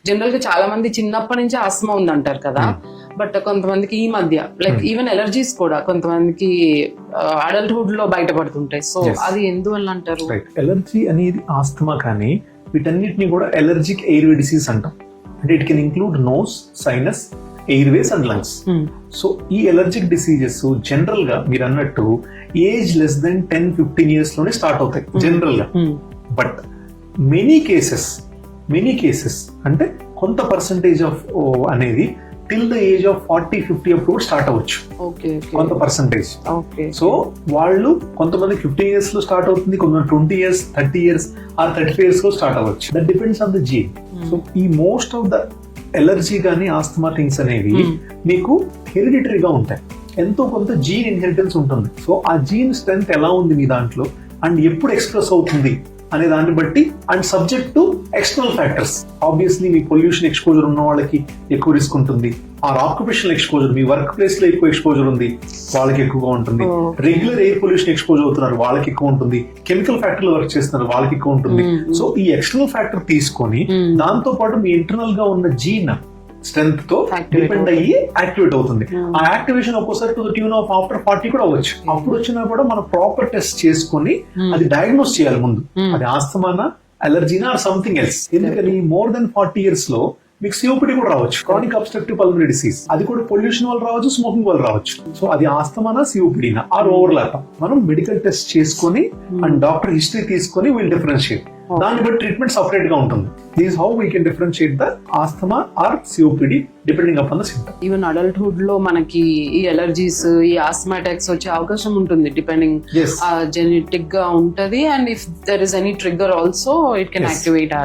General గా చాలా మంది చిన్నప్పటి నుంచి ఆస్తమా ఉందంటారు కదా, బట్ కొంతమందికి ఈ మధ్య లైక్ ఈవెన్ ఎలర్జీస్ కూడా కొంతమందికి అడల్ట్హుడ్ లో బయటపడుతుంటాయి. సో అది ఎందువల్ల అంటారు? ఎలర్జీ అనేది ఆస్తమా కానీ వీటన్నిటిని కూడా ఎలర్జిక్ ఎయిర్వే డిసీజ్ అంటాం. అంటే it can include nose, sinus, airways and lungs. So ఈ ఎలర్జిక్ డిసీజెస్ జనరల్ గా మీరు అన్నట్టు ఏజ్ లెస్ దెన్ 10-15 years లోనే స్టార్ట్ అవుతాయి జనరల్ గా. బట్ మెనీ కేసెస్ అంటే కొంత పర్సంటేజ్ ఆఫ్ అనేది టిల్ ద ఏజ్ ఆఫ్ 40-50 అప్పుడు కూడా స్టార్ట్ అవ్వచ్చు కొంత పర్సంటేజ్. సో వాళ్ళు కొంతమంది 15 years లో స్టార్ట్ అవుతుంది, కొంతమంది 20 years, 30 years ఆర్ 35 years లో స్టార్ట్ అవ్వచ్చు. That depends on the gene. So ఈ మోస్ట్ ఆఫ్ ద ఎలర్జీ కానీ ఆస్తమా థింగ్స్ అనేవి మీకు హెరిడిటరీగా ఉంటాయి. ఎంతో కొంత జీన్ ఇన్హెరిటెన్స్ ఉంటుంది. సో ఆ జీన్ స్ట్రెంత్ ఎలా ఉంది మీ దాంట్లో అండ్ ఎప్పుడు ఎక్స్ప్రెస్ అవుతుంది అనే దాన్ని బట్టి and subject to external factors. Obviously మీ పొల్యూషన్ ఎక్స్పోజర్ ఉన్న వాళ్ళకి ఎక్కువ రిస్క్ ఉంటుంది. ఆర్ ఆక్యుపేషనల్ ఎక్స్పోజర్, మీ వర్క్ ప్లేస్ లో ఎక్కువ ఎక్స్పోజర్ ఉంది వాళ్ళకి ఎక్కువగా ఉంటుంది. రెగ్యులర్ ఎయిర్ పొల్యూషన్ ఎక్స్పోజర్ అవుతున్నారు వాళ్ళకి ఎక్కువ ఉంటుంది. కెమికల్ ఫ్యాక్టరీలో వర్క్ చేస్తున్నారు వాళ్ళకి ఎక్కువ ఉంటుంది. సో ఈ ఎక్స్టర్నల్ ఫ్యాక్టర్ తీసుకొని దాంతో పాటు మీ ఇంటర్నల్ గా ఉన్న జీన్ స్ట్రెంత్ తో డిపెండ్ అయ్యి యాక్టివేట్ అవుతుంది. ఆ యాక్టివేషన్ ఒక్కోసారి to the tune of after 40 కూడా అవ్వచ్చు. అప్పుడు వచ్చినా కూడా మనం ప్రాపర్ టెస్ట్ చేసుకుని అది డయాగ్నోస్ చేయాలి ముందు, అది ఆస్తమానా, అలర్జీనా ఆర్ సంథింగ్ ఎల్స్. ఎందుకని మోర్ దెన్ 40 years లో మీకు సిఓపిడి కూడా రావచ్చు, క్రానిక్ అబ్స్ట్రక్టివ్ పల్మనరీ డిసీజ్. అది కూడా పొల్యూషన్ వల్ల రావచ్చు, స్మోకింగ్ వల్ల రావచ్చు. సో అది ఆస్తమానా, సిఓపిడినా ఆర్ ఓవర్లాప్. మనం మెడికల్ టెస్ట్ చేసుకుని అండ్ డాక్టర్ హిస్టరీ తీసుకుని విల్ డిఫరెన్షియేట్. దాన్ని బట్టి ట్రీట్మెంట్ సపరేట్ గా ఉంటుంది. This how we can differentiate the asthma or COPD depending upon the symptom. Even adulthood లో మనకి ఈ ఎలర్జీస్, ఈ ఆస్తమా అటాక్స్ వచ్చే అవకాశం ఉంటుంది డిపెండింగ్ జెనెటిక్ గా ఉంటది. And if there is any trigger also it can activate